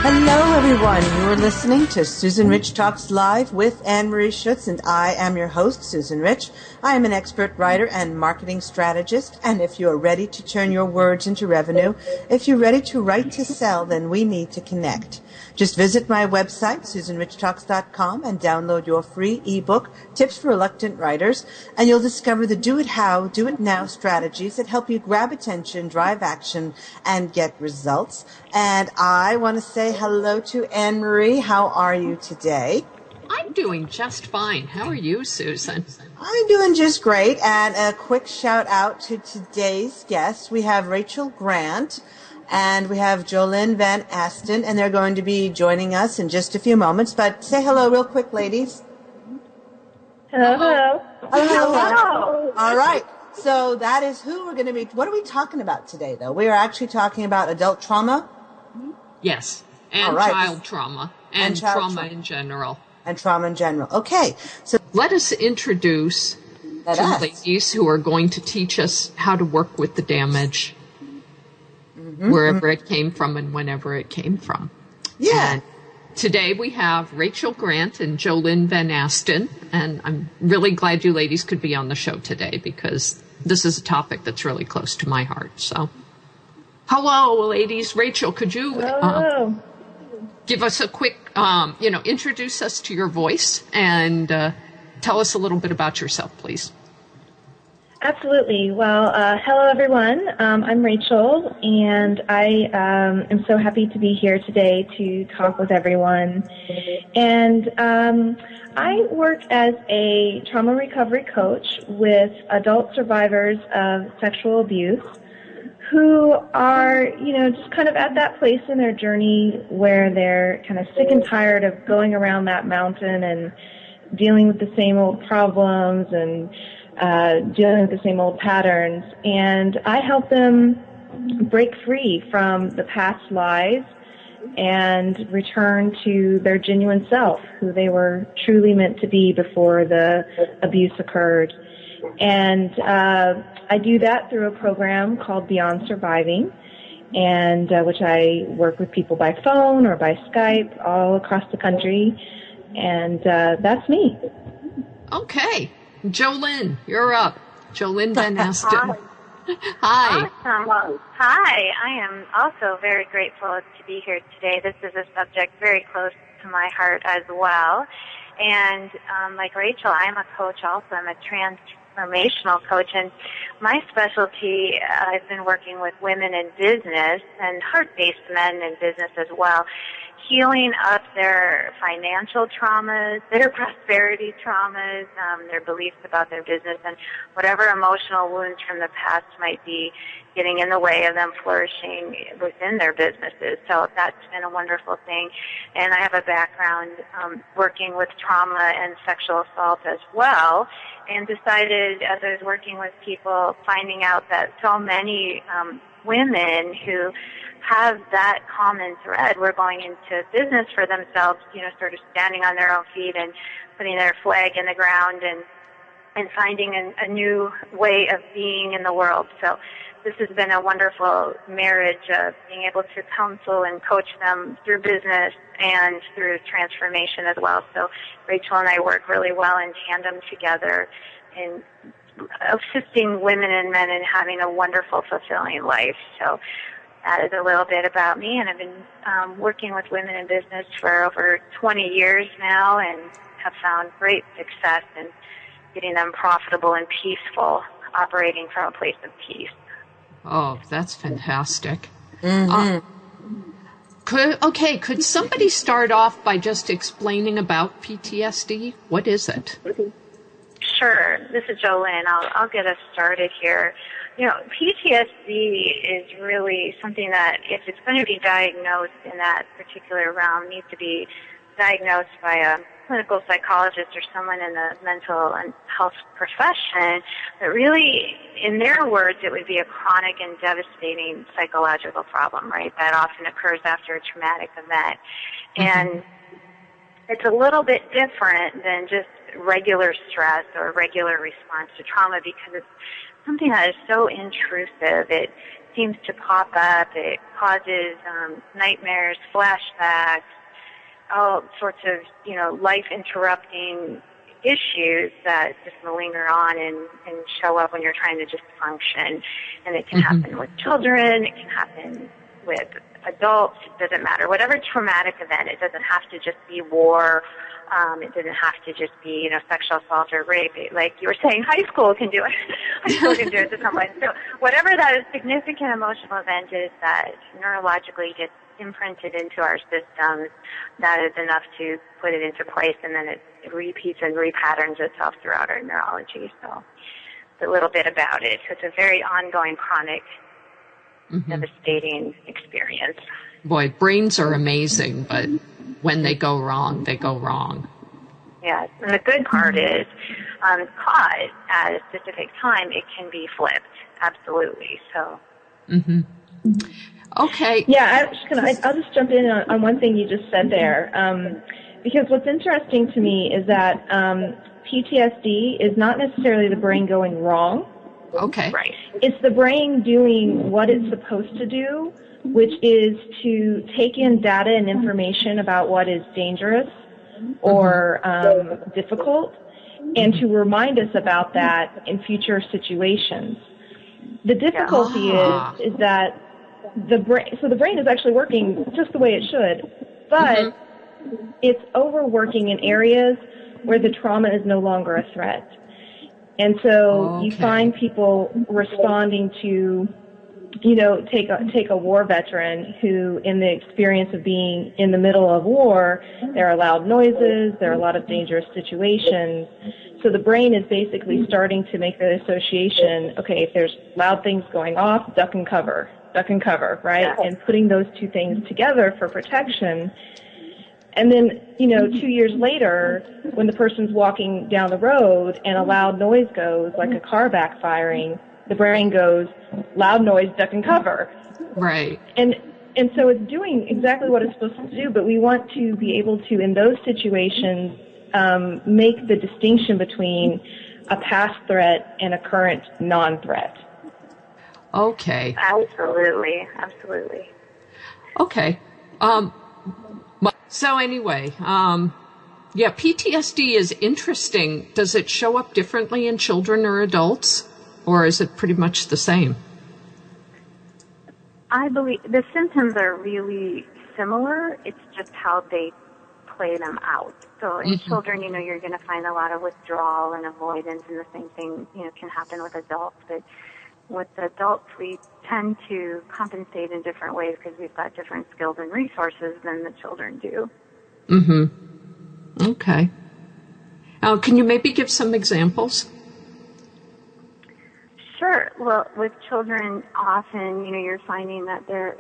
Hello, everyone. You are listening to Susan Rich Talks Live with Anne-Marie Schutz, and I am your host, Susan Rich. I am an expert writer and marketing strategist, and if you are ready to turn your words into revenue, if you're ready to write to sell, then we need to connect. Just visit my website, SusanRichTalks.com, and download your free ebook, Tips for Reluctant Writers, and you'll discover the do it how, do it now strategies that help you grab attention, drive action, and get results. And I want to say hello to Anne-Marie. How are you today? I'm doing just fine. How are you, Susan? I'm doing just great. And a quick shout out to today's guests. We have Rachel Grant and we have Jolynn Van Asten, and they're going to be joining us in just a few moments. But say hello real quick, ladies. Hello. Hello. All right. So that is who we're going to be. What are we talking about today, though? We are actually talking about adult trauma. Yes. And child trauma. And trauma in general. And trauma in general. Okay. So let us introduce two ladies who are going to teach us how to work with the damage wherever it came from and whenever it came from. Yeah. And today we have Rachel Grant and Jolynn Van Asten, and I'm really glad you ladies could be on the show today because this is a topic that's really close to my heart. So, hello, ladies. Rachel, could you give us a quick, introduce us to your voice and tell us a little bit about yourself, please? Absolutely. Well, hello, everyone. I'm Rachel, and I am so happy to be here today to talk with everyone. And I work as a trauma recovery coach with adult survivors of sexual abuse who are, just kind of at that place in their journey where they're kind of sick and tired of going around that mountain and dealing with the same old problems and dealing with the same old patterns. And I help them break free from the past lies and return to their genuine self, who they were truly meant to be before the abuse occurred. And I do that through a program called Beyond Surviving, and which I work with people by phone or by Skype all across the country. And that's me. Okay. Jolynn, you're up. Jolynn Van Asten. Hi. Awesome. Hi. I am also very grateful to be here today. This is a subject very close to my heart as well. And like Rachel, I'm a coach also. I'm a transformational coach. And my specialty, I've been working with women in business and heart-based men in business as well, healing up their financial traumas, their prosperity traumas, their beliefs about their business, and whatever emotional wounds from the past might be getting in the way of them flourishing within their businesses. So that's been a wonderful thing. And I have a background working with trauma and sexual assault as well, and decided as I was working with people, finding out that so many women who have that common thread were going into business for themselves, sort of standing on their own feet and putting their flag in the ground and finding a new way of being in the world. So this has been a wonderful marriage of being able to counsel and coach them through business and through transformation as well. So Rachel and I work really well in tandem together in assisting women and men in having a wonderful, fulfilling life. So that is a little bit about me, and I've been working with women in business for over 20 years now and have found great success in getting them profitable and peaceful, operating from a place of peace. Oh, that's fantastic. Mm-hmm. Could somebody start off by just explaining about PTSD? What is it? Sure. This is Jolynn. I'll get us started here. PTSD is really something that, if it's going to be diagnosed in that particular realm, needs to be diagnosed by a clinical psychologist or someone in the mental and health profession. But really, in their words, it would be a chronic and devastating psychological problem, right? That often occurs after a traumatic event. And it's a little bit different than just regular stress or regular response to trauma because it's something that is so intrusive. It seems to pop up. It causes nightmares, flashbacks, all sorts of, life-interrupting issues that just linger on and show up when you're trying to just function. And it can happen with children. It can happen with adults. It doesn't matter. Whatever traumatic event, it doesn't have to just be war. It doesn't have to just be, sexual assault or rape. Like you were saying, high school can do it. High school can do it to someone. So whatever that significant emotional event is that neurologically gets imprinted into our systems, that is enough to put it into place, and then it repeats and repatterns itself throughout our neurology. So it's a little bit about it. So it's a very ongoing, chronic, devastating experience. Boy, brains are amazing, but when they go wrong, they go wrong. Yes, and the good part is, caught at a specific time, it can be flipped. Absolutely. So. Okay. Yeah, I'll just jump in on one thing you just said there, because what's interesting to me is that PTSD is not necessarily the brain going wrong. Okay. Right. It's the brain doing what it's supposed to do, which is to take in data and information about what is dangerous or difficult, and to remind us about that in future situations. The difficulty is that the brain is actually working just the way it should, but it's overworking in areas where the trauma is no longer a threat. And so you find people responding to, take a war veteran who, in the experience of being in the middle of war, there are loud noises, there are a lot of dangerous situations. So the brain is basically starting to make the association, okay, if there's loud things going off, duck and cover, right? Yeah. And putting those two things together for protection. And then, 2 years later, when the person's walking down the road and a loud noise goes, like a car backfiring, the brain goes, loud noise, duck and cover. Right. And so it's doing exactly what it's supposed to do, but we want to be able to, in those situations, make the distinction between a past threat and a current non-threat. Okay. Absolutely. Okay. So anyway, PTSD is interesting. Does it show up differently in children or adults, or is it pretty much the same? I believe the symptoms are really similar. It's just how they play them out. So in children, you're going to find a lot of withdrawal and avoidance, and the same thing, can happen with adults. But with adults, we tend to compensate in different ways because we've got different skills and resources than the children do. Okay. Can you maybe give some examples? Sure. Well, with children, often, you're finding that their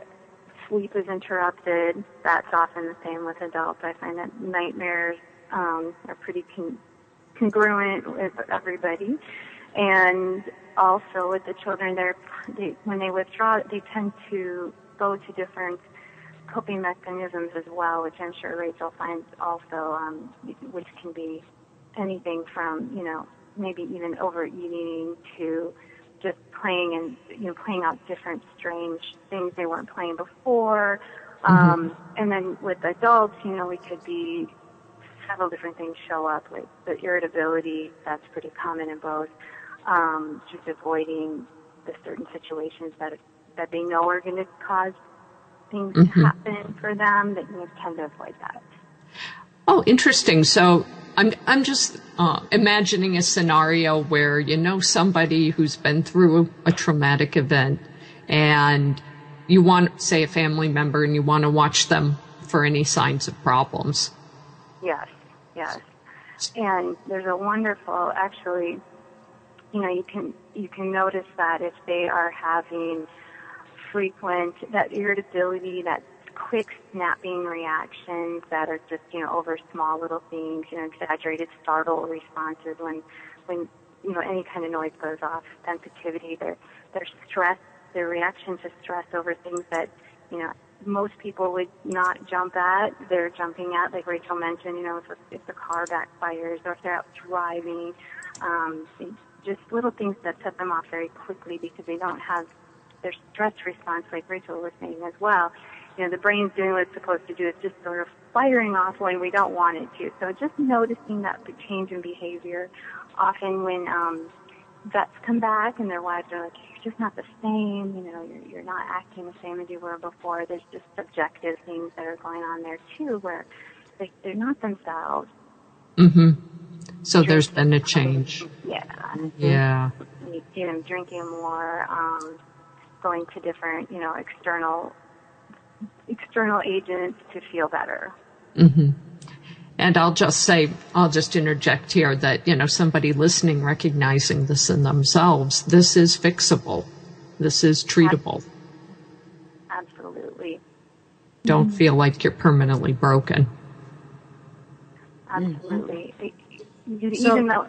sleep is interrupted. That's often the same with adults. I find that nightmares are pretty congruent with everybody. And also with the children, when they withdraw, they tend to go to different coping mechanisms as well, which I'm sure Rachel finds also, which can be anything from, maybe even overeating to just playing out different strange things they weren't playing before. And then with adults, we could be several different things show up, like the irritability, that's pretty common in both. Just avoiding the certain situations that they know are going to cause things to happen for them, that you tend to avoid that. Oh, interesting. So I'm just imagining a scenario where somebody who's been through a traumatic event, and you want, say, a family member, and you want to watch them for any signs of problems. Yes. And there's a wonderful, actually, you can notice that if they are having frequent, that irritability, that quick snapping reactions that are just, over small little things, exaggerated startle responses when any kind of noise goes off, sensitivity, their stress, their reaction to stress over things that, most people would not jump at, they're jumping at, like Rachel mentioned, if the car backfires or if they're out driving, just little things that set them off very quickly because they don't have their stress response, like Rachel was saying as well. You know, the brain's doing what it's supposed to do. It's just sort of firing off when we don't want it to. So just noticing that change in behavior. Often when vets come back and their wives are like, you're just not the same, you know, you're not acting the same as you were before. There's just subjective things that are going on there too, where they're not themselves. Mm-hmm. So there's been a change. Yeah. Yeah. You see them drinking more, going to different, you know, external agents to feel better. Mm-hmm. And I'll just interject here that, you know, somebody listening, recognizing this in themselves, this is fixable. This is treatable. Absolutely. Don't feel like you're permanently broken. Absolutely. Even though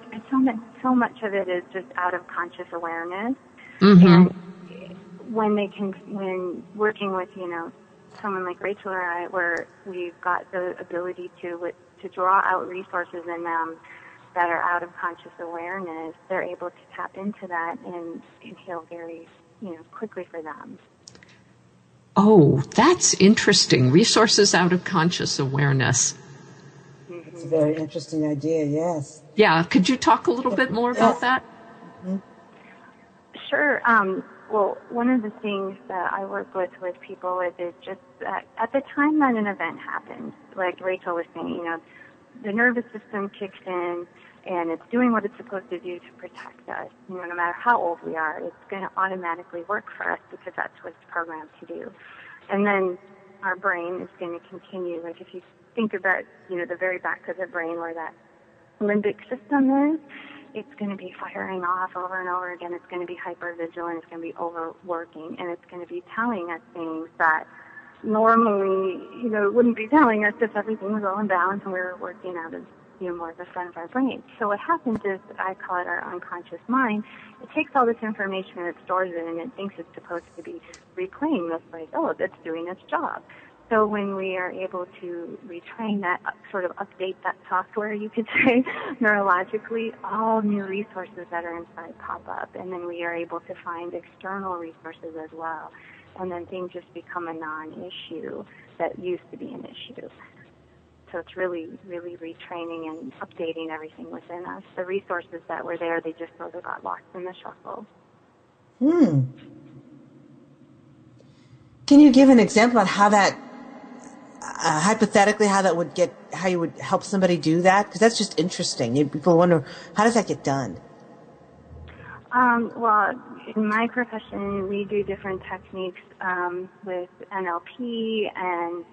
so much of it is just out of conscious awareness. Mm-hmm. And when working with, you know, someone like Rachel or I, where we've got the ability to draw out resources in them that are out of conscious awareness, they're able to tap into that and heal very, you know, quickly for them. Oh, that's interesting. Resources out of conscious awareness. It's a very interesting idea, yes. Yeah, could you talk a little bit more about that? Mm-hmm. Sure. Well, one of the things that I work with people with is just that at the time that an event happens, like Rachel was saying, you know, the nervous system kicks in and it's doing what it's supposed to do to protect us. You know, no matter how old we are, it's going to automatically work for us because that's what it's programmed to do. And then our brain is going to continue. Like if you think about, you know, the very back of the brain where that limbic system is, it's going to be firing off over and over again. It's going to be hypervigilant. It's going to be overworking, and it's going to be telling us things that normally, you know, it wouldn't be telling us if everything was all in balance and we were working out of, you know, more of the front of our brain. So what happens is, I call it our unconscious mind. It takes all this information and it stores it, and it thinks it's supposed to be replaying this, like, oh, that's doing its job. So when we are able to retrain that, sort of update that software, you could say, neurologically, all new resources that are inside pop up. And then we are able to find external resources as well. And then things just become a non-issue that used to be an issue. So it's really, really retraining and updating everything within us. The resources that were there, they just sort of got lost in the shuffle. Can you give an example on how that, hypothetically, how you would help somebody do that? Because that's just interesting. People wonder, how does that get done? Well, in my profession, we do different techniques with NLP and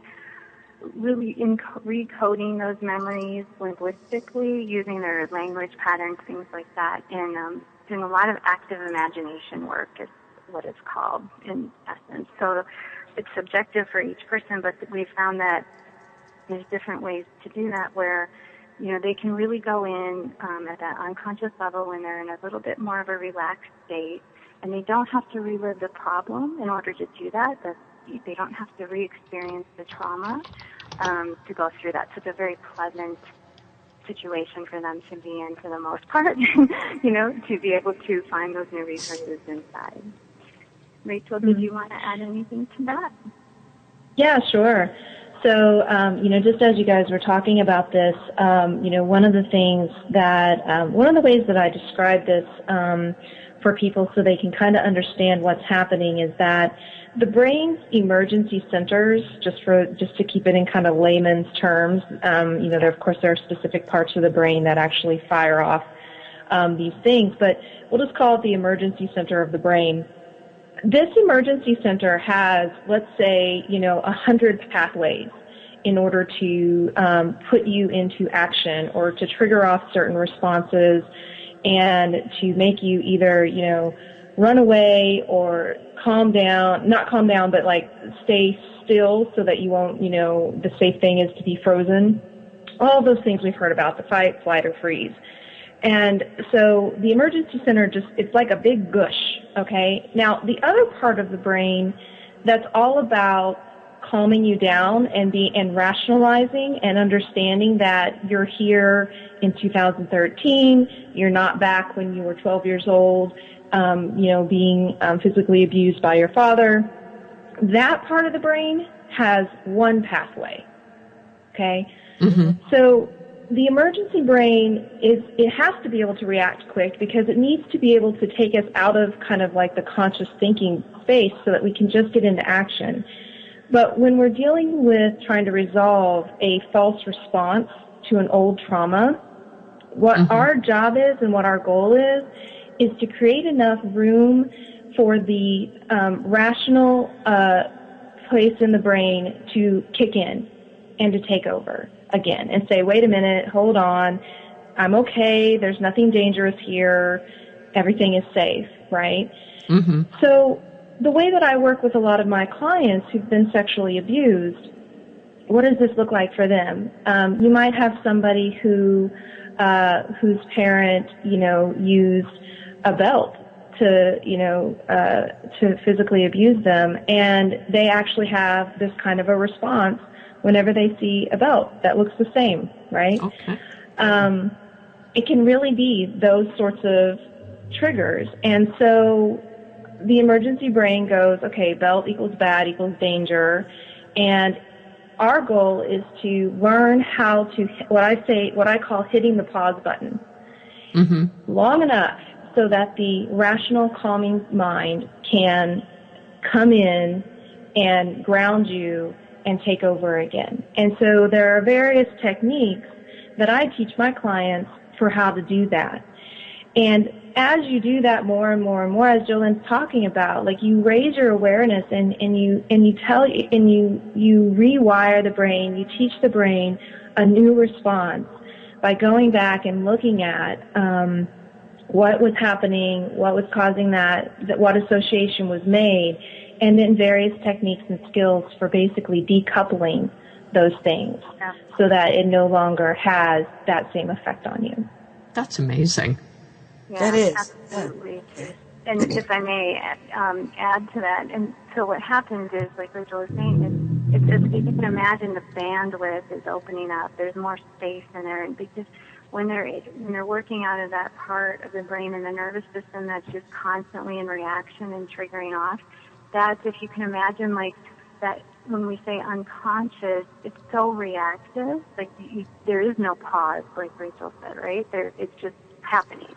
really recoding those memories linguistically, using their language patterns, things like that, and doing a lot of active imagination work is what it's called in essence. So it's subjective for each person, but we found that there's different ways to do that where, you know, they can really go in at that unconscious level when they're in a little bit more of a relaxed state, and they don't have to relive the problem in order to do that. They don't have to re-experience the trauma to go through that. So it's a very pleasant situation for them to be in for the most part, you know, to be able to find those new resources inside. Rachel, did you want to add anything to that? Yeah, sure. So, you know, just as you guys were talking about this, you know, one of the ways that I describe this for people so they can kind of understand what's happening is that the brain's emergency centers, just to keep it in kind of layman's terms, you know, there are specific parts of the brain that actually fire off these things, but we'll just call it the emergency center of the brain. This emergency center has, let's say, you know, 100 pathways in order to put you into action or to trigger off certain responses and to make you either, you know, run away or not calm down, but like stay still so that you won't, you know, the safe thing is to be frozen. All those things we've heard about, the fight, flight, or freeze. And so the emergency center it's like a big gush, okay? Now, the other part of the brain that's all about calming you down and rationalizing and understanding that you're here in 2013, you're not back when you were 12 years old, being physically abused by your father, that part of the brain has one pathway. Okay? Mm-hmm. So the emergency brain it has to be able to react quick because it needs to be able to take us out of kind of like the conscious thinking space so that we can just get into action. But when we're dealing with trying to resolve a false response to an old trauma, what our job is and what our goal is to create enough room for the rational place in the brain to kick in and to take over again and say, wait a minute, hold on, I'm okay, there's nothing dangerous here, everything is safe, right? Mm-hmm. So the way that I work with a lot of my clients who've been sexually abused, what does this look like for them? You might have somebody whose parent, used a belt to physically abuse them, and they actually have this kind of a response whenever they see a belt that looks the same, right? Okay. It can really be those sorts of triggers. And so the emergency brain goes, okay, belt equals bad equals danger. And our goal is to learn how to, what I call hitting the pause button long enough so that the rational, calming mind can come in and ground you and take over again. And so there are various techniques that I teach my clients for how to do that. And as you do that more and more and more, as Jolynn's talking about, like you raise your awareness and you rewire the brain, you teach the brain a new response by going back and looking at what was happening, what was causing that what association was made, and then various techniques and skills for basically decoupling those things so that it no longer has that same effect on you. That's amazing. Yeah, that is. Absolutely. And if I may add to that, and so what happens is, like Rachel was saying, it's you can imagine the bandwidth is opening up. There's more space in there, and because when they're working out of that part of the brain and the nervous system that's just constantly in reaction and triggering off, that's, if you can imagine, like that when we say unconscious, it's so reactive. Like there is no pause, like Rachel said, right? It's just happening.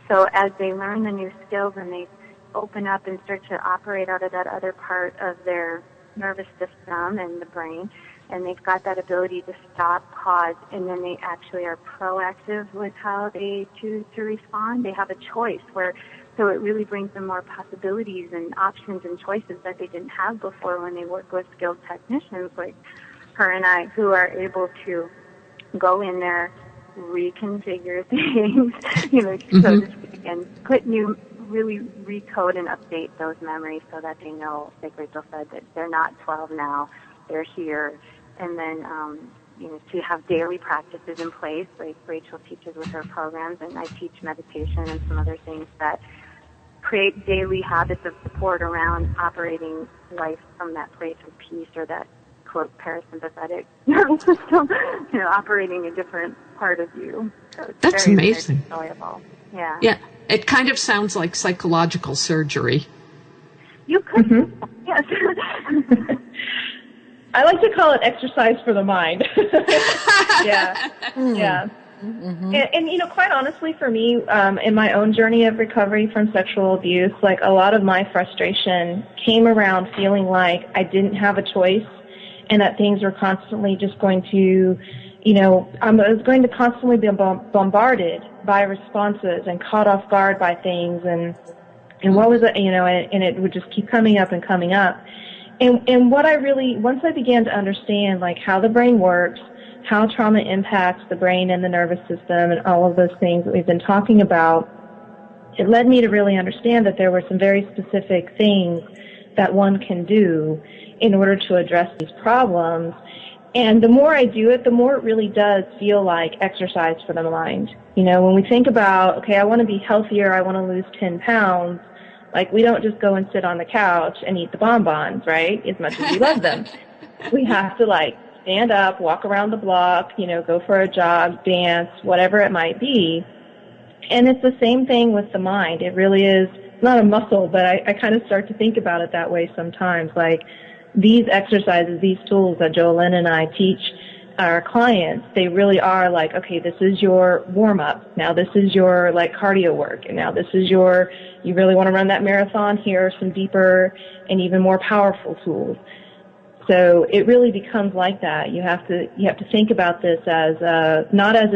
So as they learn the new skills and they open up and start to operate out of that other part of their nervous system and the brain, and they've got that ability to stop, pause, and then they actually are proactive with how they choose to respond. They have a choice so it really brings them more possibilities and options and choices that they didn't have before when they work with skilled technicians like her and I, who are able to go in there, reconfigure things, so to speak, and really recode and update those memories so that they know, like Rachel said, that they're not 12 now, they're here. And then, to have daily practices in place, like Rachel teaches with her programs, and I teach meditation and some other things that create daily habits of support around operating life from that place of peace or that, quote, parasympathetic nervous system, operating a different part of you. So that's very, amazing. Very enjoyable. Yeah. Yeah. It kind of sounds like psychological surgery. You could, yes. I like to call it exercise for the mind. Yeah. Yeah. Mm-hmm. And quite honestly, for me, in my own journey of recovery from sexual abuse, like a lot of my frustration came around feeling like I didn't have a choice and that things were constantly just going to, I was going to constantly be bombarded by responses and caught off guard by things and what was it, and it would just keep coming up and coming up. And what once I began to understand like how the brain works, how trauma impacts the brain and the nervous system and all of those things that we've been talking about, it led me to really understand that there were some very specific things that one can do in order to address these problems. And the more I do it, the more it really does feel like exercise for the mind. When we think about, okay, I want to be healthier, I want to lose 10 pounds, like we don't just go and sit on the couch and eat the bonbons, right? As much as we love them. We have to stand up, walk around the block, go for a jog, dance, whatever it might be. And it's the same thing with the mind. It really is not a muscle, but I kind of start to think about it that way sometimes. Like these exercises, these tools that Jolynn and I teach our clients, they really are like, okay, this is your warm up. Now this is your like cardio work. And now this is you really want to run that marathon. Here are some deeper and even more powerful tools. So it really becomes like that. You have to think about this as not as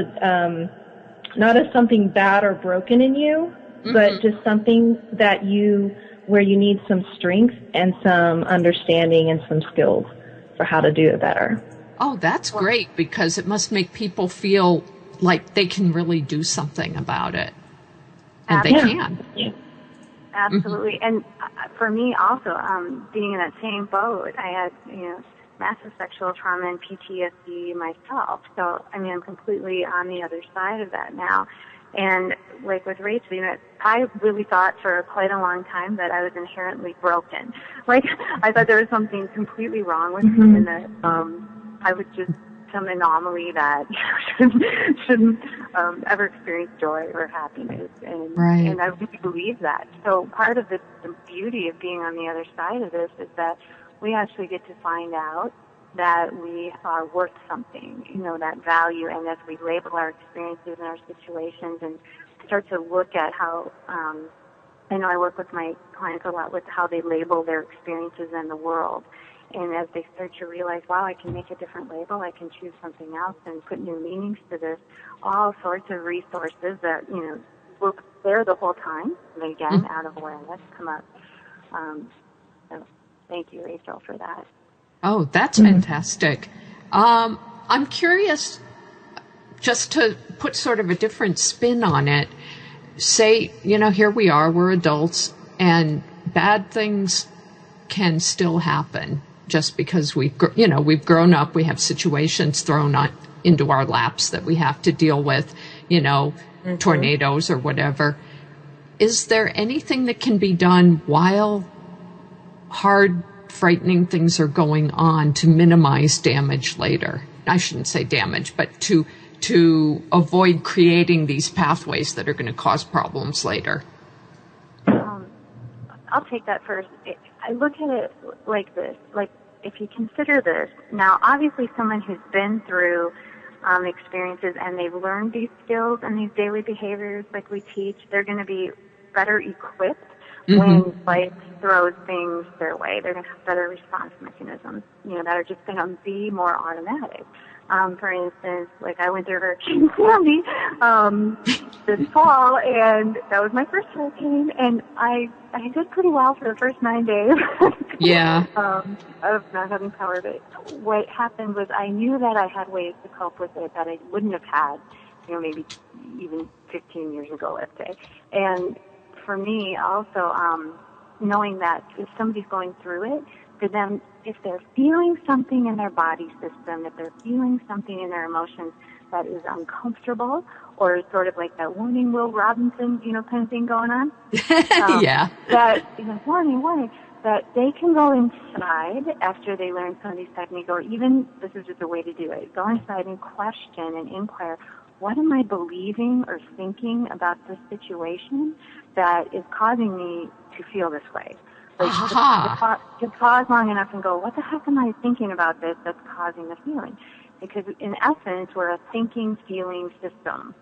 something bad or broken in you, but just something that where you need some strength and some understanding and some skills for how to do it better. Oh, that's great, because it must make people feel like they can really do something about it. And they can. Yeah. Absolutely. And for me also, being in that same boat, I had, massive sexual trauma and PTSD myself. So, I'm completely on the other side of that now. And like with Rachel, I really thought for quite a long time that I was inherently broken. Like, I thought there was something completely wrong with me, and that I was just some anomaly that shouldn't ever experience joy or happiness. And I really believe that. So part of the beauty of being on the other side of this is that we actually get to find out that we are worth something, that value. And as we label our experiences and our situations and start to look at how, I know I work with my clients a lot with how they label their experiences in the world. And as they start to realize, wow, I can make a different label, I can choose something else and put new meanings to this, all sorts of resources that, were there the whole time, and again, out of awareness, come up. So thank you, Rachel, for that. Oh, that's fantastic. I'm curious, just to put sort of a different spin on it, say, here we are, we're adults, and bad things can still happen. Just because we've grown up, we have situations thrown into our laps that we have to deal with, tornadoes or whatever. Is there anything that can be done while hard, frightening things are going on to minimize damage later? I shouldn't say damage, but to avoid creating these pathways that are going to cause problems later. I'll take that first. I look at it like this, like if you consider this, now obviously someone who's been through experiences and they've learned these skills and these daily behaviors like we teach, they're going to be better equipped when life throws things their way. They're going to have better response mechanisms, that are just going to be more automatic. For instance, like I went through Hurricane Sandy this fall, and that was my first hurricane, and I did pretty well for the first 9 days. Of not having power. But what happened was I knew that I had ways to cope with it that I wouldn't have had, maybe even 15 years ago, let's say. And for me, also, knowing that if somebody's going through it, for them, if they're feeling something in their body system, if they're feeling something in their emotions that is uncomfortable, or sort of like that warning Will Robinson, kind of thing going on. That, warning, that they can go inside after they learn some of these techniques, or even, this is just a way to do it, go inside and question and inquire, what am I believing or thinking about this situation that is causing me to feel this way? Like, to pause long enough and go, what the heck am I thinking about this that's causing the feeling? Because in essence, we're a thinking, feeling system.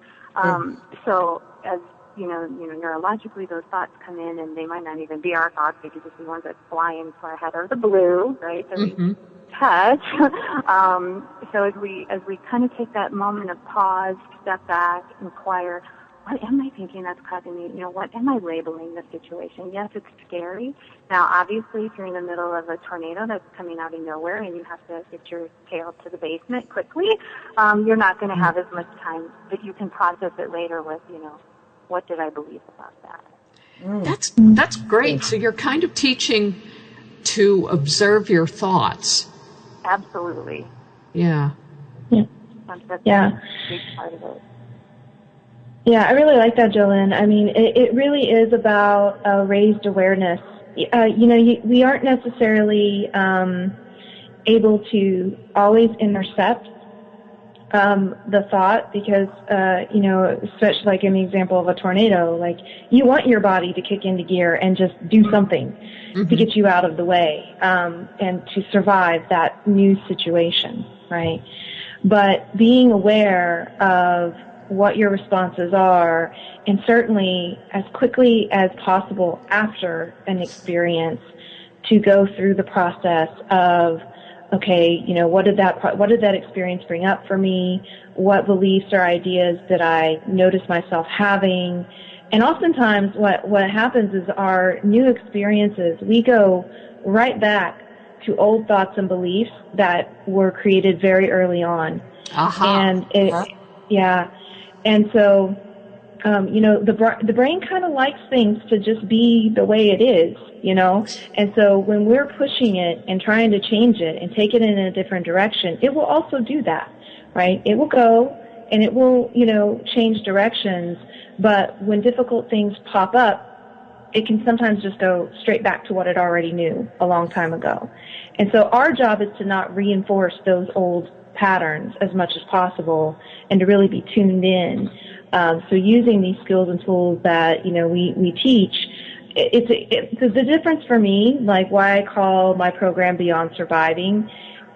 So as, neurologically those thoughts come in, and they might not even be our thoughts. They could just be ones that fly into our head out of the blue, right? That we touch. So as we kind of take that moment of pause, step back, inquire, what am I thinking that's causing me? What am I labeling the situation? Yes, it's scary. Now, obviously, if you're in the middle of a tornado that's coming out of nowhere and you have to get your tail to the basement quickly, you're not going to have as much time, but you can process it later with, what did I believe about that? That's great. So you're kind of teaching to observe your thoughts. Absolutely. Yeah. That's a big part of it. Yeah, I really like that, Jolynn. I mean, it really is about raised awareness. We aren't necessarily able to always intercept the thought, because, especially like in the example of a tornado, like you want your body to kick into gear and just do something to get you out of the way, and to survive that new situation, right? But being aware of what your responses are, and certainly as quickly as possible after an experience, to go through the process of, okay, what did that experience bring up for me? What beliefs or ideas did I notice myself having? And oftentimes what happens is our new experiences, we go right back to old thoughts and beliefs that were created very early on. And and so, the brain kind of likes things to just be the way it is, and so when we're pushing it and trying to change it and take it in a different direction, it will also do that, right? It will go and it will, change directions, but when difficult things pop up, it can sometimes just go straight back to what it already knew a long time ago. And so our job is to not reinforce those old patterns as much as possible and to really be tuned in. So using these skills and tools that, we teach, it's the difference for me, like why I call my program Beyond Surviving,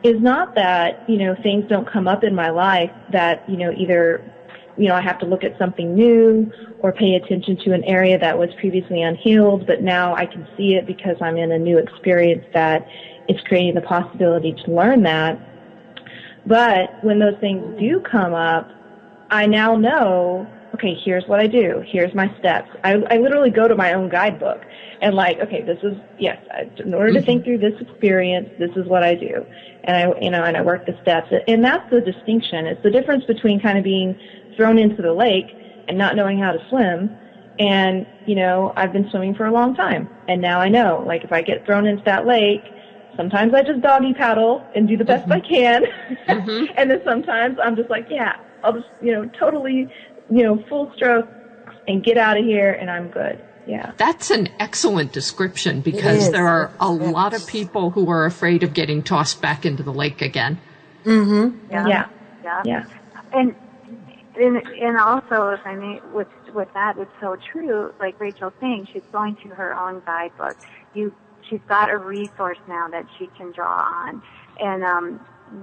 is not that, things don't come up in my life that, either, I have to look at something new or pay attention to an area that was previously unhealed, but now I can see it because I'm in a new experience that it's creating the possibility to learn that. But when those things do come up, I now know, okay, here's what I do. Here's my steps. I literally go to my own guidebook and okay, in order to think through this experience, this is what I do. And I work the steps. And that's the distinction. It's the difference between kind of being thrown into the lake and not knowing how to swim. And, I've been swimming for a long time. And now I know, if I get thrown into that lake, sometimes I just doggy paddle and do the best I can. And then sometimes I'm just I'll just, totally, full stroke and get out of here and I'm good. Yeah. That's an excellent description, because there are a lot of people who are afraid of getting tossed back into the lake again. Yeah. And also, if I may, with that, it's so true. Like Rachel's saying, she's going to her own guidebook. She's got a resource now that she can draw on. And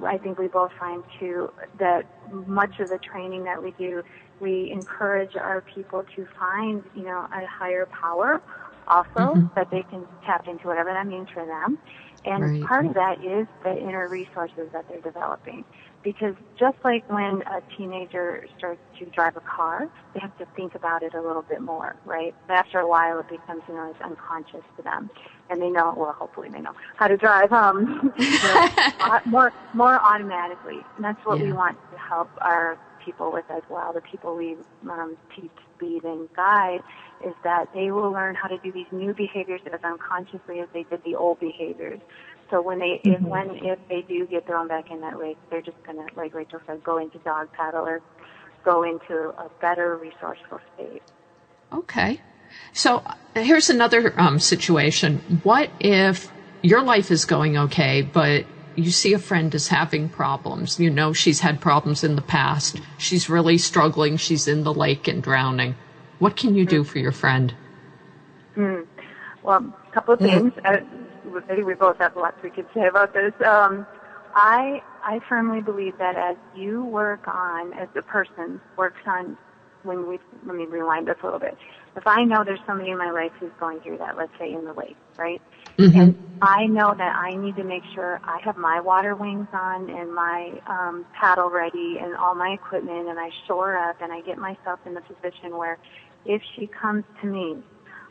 I think we both find, too, that much of the training that we do, we encourage our people to find, a higher power also, that they can tap into, whatever that means for them. And part of that is the inner resources that they're developing. Because just like when a teenager starts to drive a car, they have to think about it a little bit more, right? But after a while, it becomes, it's unconscious to them. And they know, well, hopefully they know how to drive more automatically. And that's what we want to help our people with as well. The people we teach, lead, and guide, is that they will learn how to do these new behaviors as unconsciously as they did the old behaviors. So when if they do get thrown back in that lake, they're just going to, like Rachel said, go into dog paddle or go into a better resourceful state. Okay. So here's another situation. What if your life is going okay, but you see a friend is having problems? She's had problems in the past. She's really struggling. She's in the lake and drowning. What can you do for your friend? Well, a couple of things. Maybe we both have lots we could say about this. I firmly believe that as you work on, as the person works on, let me rewind this a little bit. If I know there's somebody in my life who's going through that, let's say in the lake, right? And I know that I need to make sure I have my water wings on and my paddle ready and all my equipment, and I shore up and I get myself in the position where if she comes to me,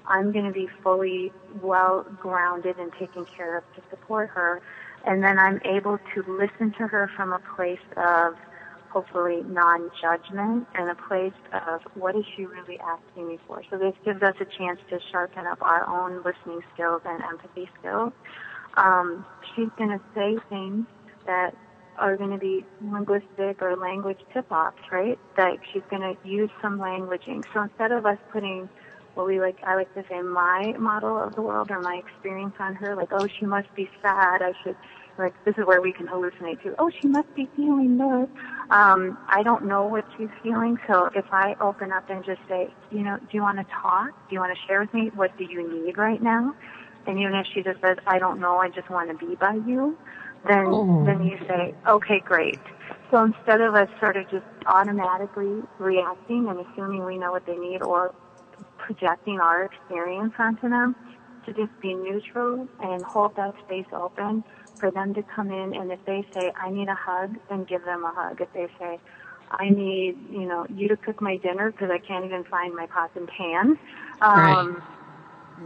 I'm going to be fully well grounded and taken care of to support her. And then I'm able to listen to her from a place of hopefully non-judgment and a place of what is she really asking me for. So this gives us a chance to sharpen up our own listening skills and empathy skills. She's going to say things that are going to be linguistic or language tip-offs, right? That she's going to use some languaging. So instead of us putting I like to say my model of the world or my experience on her, like, oh, she must be sad, this is where we can hallucinate too. Oh, she must be feeling this. I don't know what she's feeling, so if I open up and just say, do you want to talk? Do you want to share with me? What do you need right now? And even if she just says, I don't know, I just want to be by you, then you say, okay, great. So instead of us sort of just automatically reacting and assuming we know what they need or projecting our experience onto them, to just be neutral and hold that space open for them to come in, and if they say, I need a hug, then give them a hug. If they say, I need, you to cook my dinner because I can't even find my pots and pans,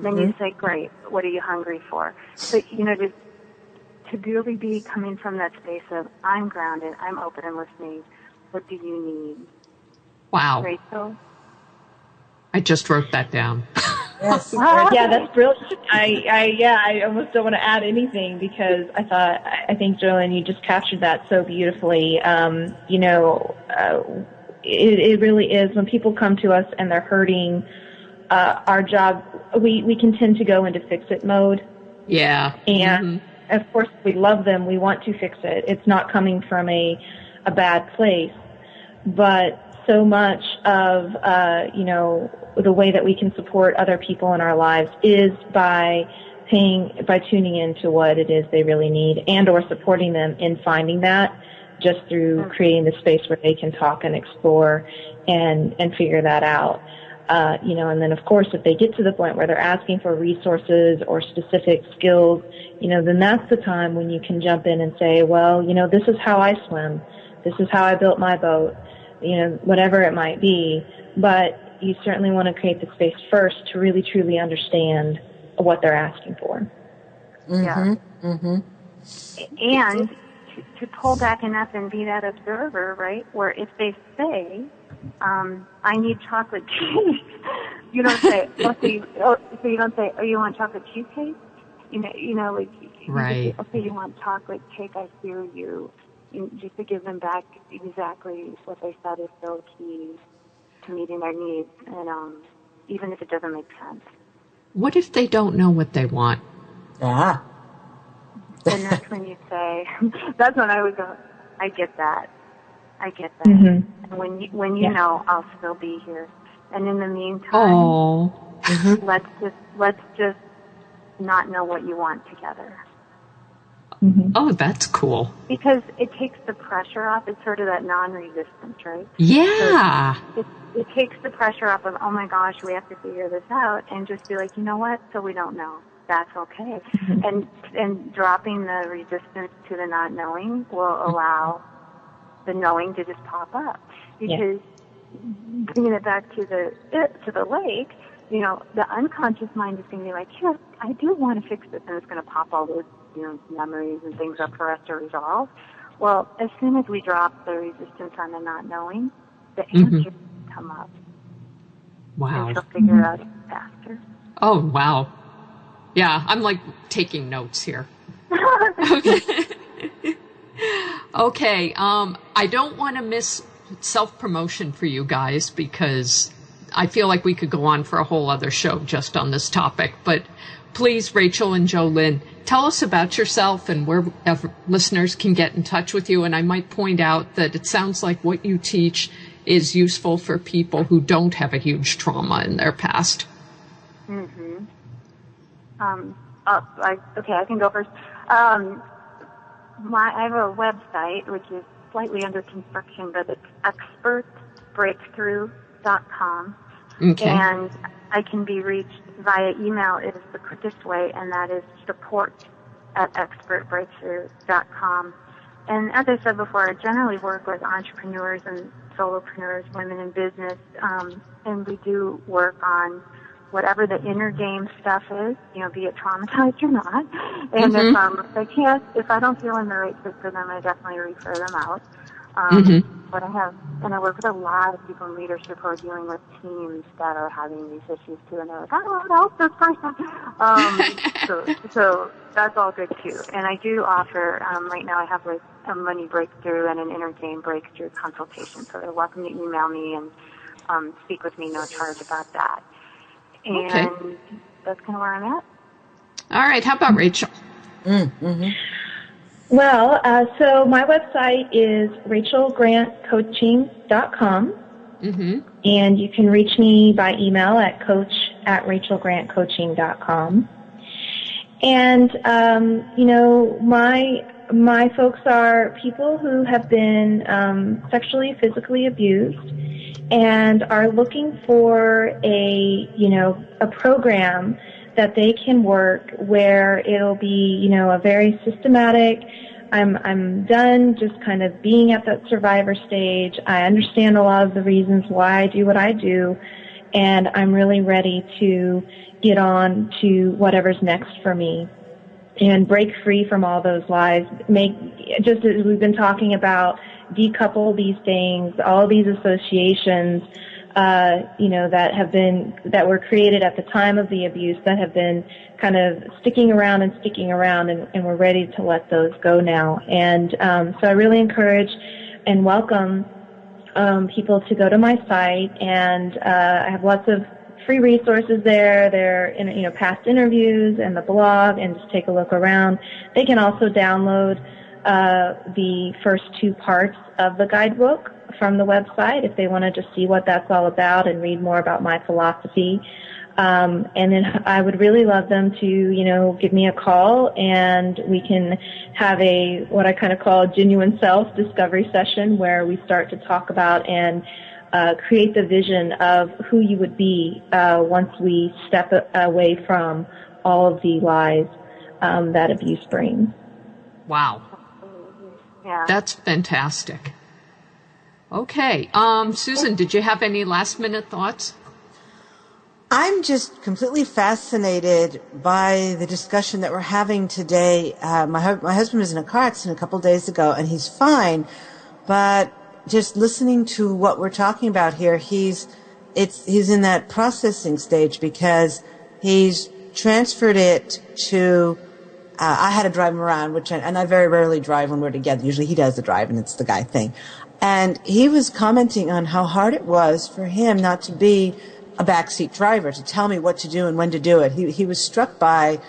then you say, great, what are you hungry for? But, to really be coming from that space of, I'm grounded, I'm open and listening, what do you need? Wow. Rachel? I just wrote that down. Yes. Yeah, that's brilliant. I almost don't want to add anything because I think Jolynn, you just captured that so beautifully. It really is when people come to us and they're hurting. Our job, we can tend to go into fix-it mode. Yeah. And of course, we love them. We want to fix it. It's not coming from a bad place, but so much of the way that we can support other people in our lives is by tuning into what it is they really need and or supporting them in finding that just through creating the space where they can talk and explore and figure that out. And then of course if they get to the point where they're asking for resources or specific skills, then that's the time when you can jump in and say, well, this is how I swim. This is how I built my boat, whatever it might be. But you certainly want to create the space first to really truly understand what they're asking for. Yeah. And to pull back enough and be that observer, right? Where if they say, I need chocolate cheese, you don't say, so you don't say, oh, you want chocolate cheesecake? Right. Say, okay, you want chocolate cake, I hear you. Just to give them back exactly what they said is so key to meeting their needs, and even if it doesn't make sense. What if they don't know what they want? Ah. And that's when you say, that's when I would go, I get that. And when you know, I'll still be here. And in the meantime, let's just not know what you want together. Oh, that's cool. Because it takes the pressure off. It's sort of that non-resistance, right? Yeah. So it takes the pressure off of, oh my gosh, we have to figure this out, and just be like, you know what? So we don't know. That's okay. And dropping the resistance to the not knowing will allow the knowing to just pop up. Because bringing it back to the lake, the unconscious mind is going to be like, yeah, I do want to fix this, and it's going to pop all those memories and things up for us to resolve. Well, as soon as we drop the resistance on the not knowing, the answers come up. Wow. And she'll figure it out faster. Oh, wow. Yeah, I'm like taking notes here. Okay. I don't want to miss self-promotion for you guys because I feel like we could go on for a whole other show just on this topic. But please, Rachel and Jolynn, tell us about yourself and where listeners can get in touch with you. And I might point out that it sounds like what you teach is useful for people who don't have a huge trauma in their past. I can go first. I have a website, which is slightly under construction, but it's expertbreakthrough.com. Okay. And I can be reached via email. It is the quickest way, and that is support@expertbreakthrough.com. And as I said before, I generally work with entrepreneurs and solopreneurs, women in business, and we do work on whatever the inner game stuff is, be it traumatized or not. And if I don't feel I'm the right fit for them, I definitely refer them out. But I work with a lot of people in leadership who are dealing with teams that are having these issues too, and they're like, I don't want to help this person. So that's all good too. And I do offer, right now I have like a money breakthrough and an inner game breakthrough consultation. So they're welcome to email me and speak with me, no charge about that. And that's kind of where I'm at. All right. How about Rachel? Well, so my website is rachelgrantcoaching.com. Mm-hmm. And you can reach me by email at coach@rachelgrantcoaching.com. And, my folks are people who have been sexually, physically abused and are looking for a program that they can work where it'll be, a very systematic. I'm done just kind of being at that survivor stage. I understand a lot of the reasons why I do what I do, and I'm really ready to get on to whatever's next for me and break free from all those lies. Just as we've been talking about, decouple these things, all these associations, that were created at the time of the abuse that have been kind of sticking around, and we're ready to let those go now. And so I really encourage and welcome people to go to my site, and I have lots of free resources there. There are past interviews and the blog, and just take a look around. They can also download the first 2 parts of the guidebook from the website if they want to just see what that's all about and read more about my philosophy. And then I would really love them to, give me a call, and we can have what I kind of call a genuine self-discovery session, where we start to talk about and create the vision of who you would be once we step away from all of the lies that abuse brings. Wow. Yeah. That's fantastic. Okay. Susan, did you have any last-minute thoughts? I'm just completely fascinated by the discussion that we're having today. My husband was in a car accident a couple days ago, and he's fine, but just listening to what we're talking about here, he's in that processing stage, because he's transferred it to, I had to drive him around, and I very rarely drive when we're together. Usually he does the drive, and it's the guy thing. And he was commenting on how hard it was for him not to be a backseat driver, to tell me what to do and when to do it. He was struck by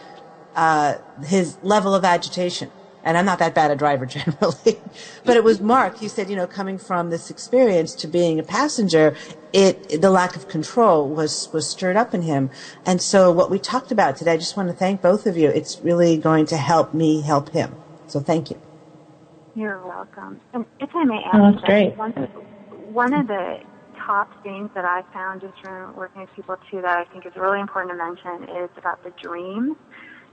his level of agitation. And I'm not that bad a driver generally. But it was Mark. He said, coming from this experience to being a passenger, the lack of control was stirred up in him. And so what we talked about today, I just want to thank both of you. It's really going to help me help him. So thank you. You're welcome. And if I may add, that's great. One of the top things that I found just from working with people too that I think is really important to mention is about the dreams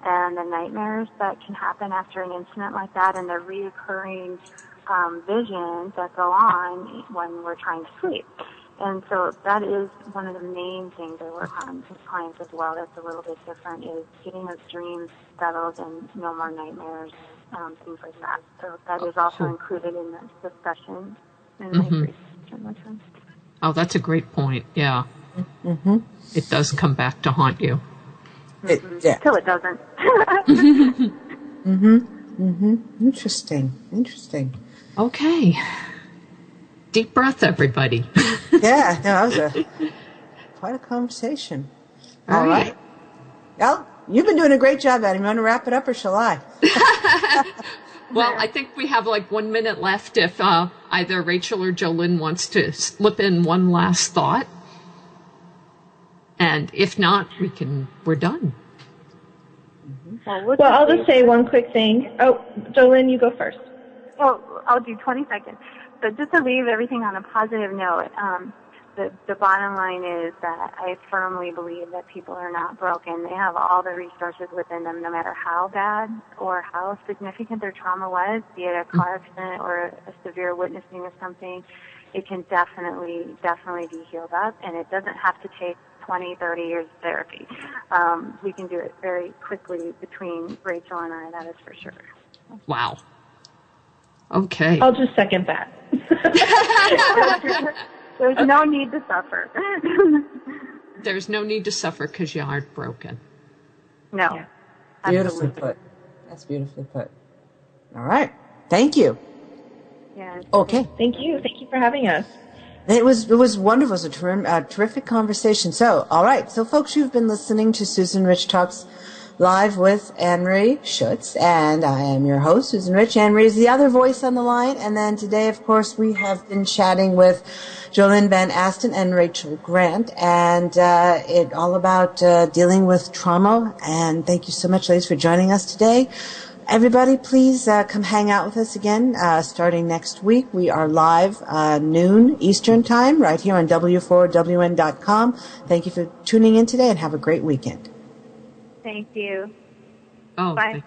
and the nightmares that can happen after an incident like that, and the reoccurring visions that go on when we're trying to sleep. And so that is one of the main things I work on with clients as well that's a little bit different, is getting those dreams settled and no more nightmares, things like that. So that is also included in the discussion in my presentation with them. Oh, that's a great point. Yeah. Mm-hmm. It does come back to haunt you. Till it doesn't. Interesting. Okay. Deep breath, everybody. Yeah, no, that was quite a conversation. All right. Well, you've been doing a great job, Adam. You want to wrap it up, or shall I? Well, I think we have 1 minute left if either Rachel or Jolynn wants to slip in one last thought. And if not, we're done. Well, I'll just say one quick thing. Oh, Jolynn, you go first. Oh, I'll do 20 seconds. So just to leave everything on a positive note, the bottom line is that I firmly believe that people are not broken. They have all the resources within them, no matter how bad or how significant their trauma was, be it a car accident or a severe witnessing of something. It can definitely be healed up, and it doesn't have to take 20, 30 years of therapy. We can do it very quickly between Rachel and I, that is for sure. Wow. Okay. I'll just second that. There's no need to suffer. There's no need to suffer because you aren't broken. No. Yeah. Beautifully put. That's beautifully put. All right. Thank you. Yeah. Okay. Thank you. Thank you for having us. It was wonderful. It was a terrific conversation. So, all right. So, folks, you've been listening to Susan Rich Talks live with Anne-Marie Schutz, and I am your host, Susan Rich. Anne-Marie is the other voice on the line, and then today, of course, we have been chatting with Jolynn Van Asten and Rachel Grant, and it all about dealing with trauma. And thank you so much, ladies, for joining us today. Everybody, please come hang out with us again starting next week. We are live noon Eastern Time right here on W4WN.com. Thank you for tuning in today, and have a great weekend. Thank you. Oh, Bye.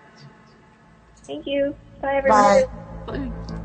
Thank you. Bye, everyone. Bye. Bye.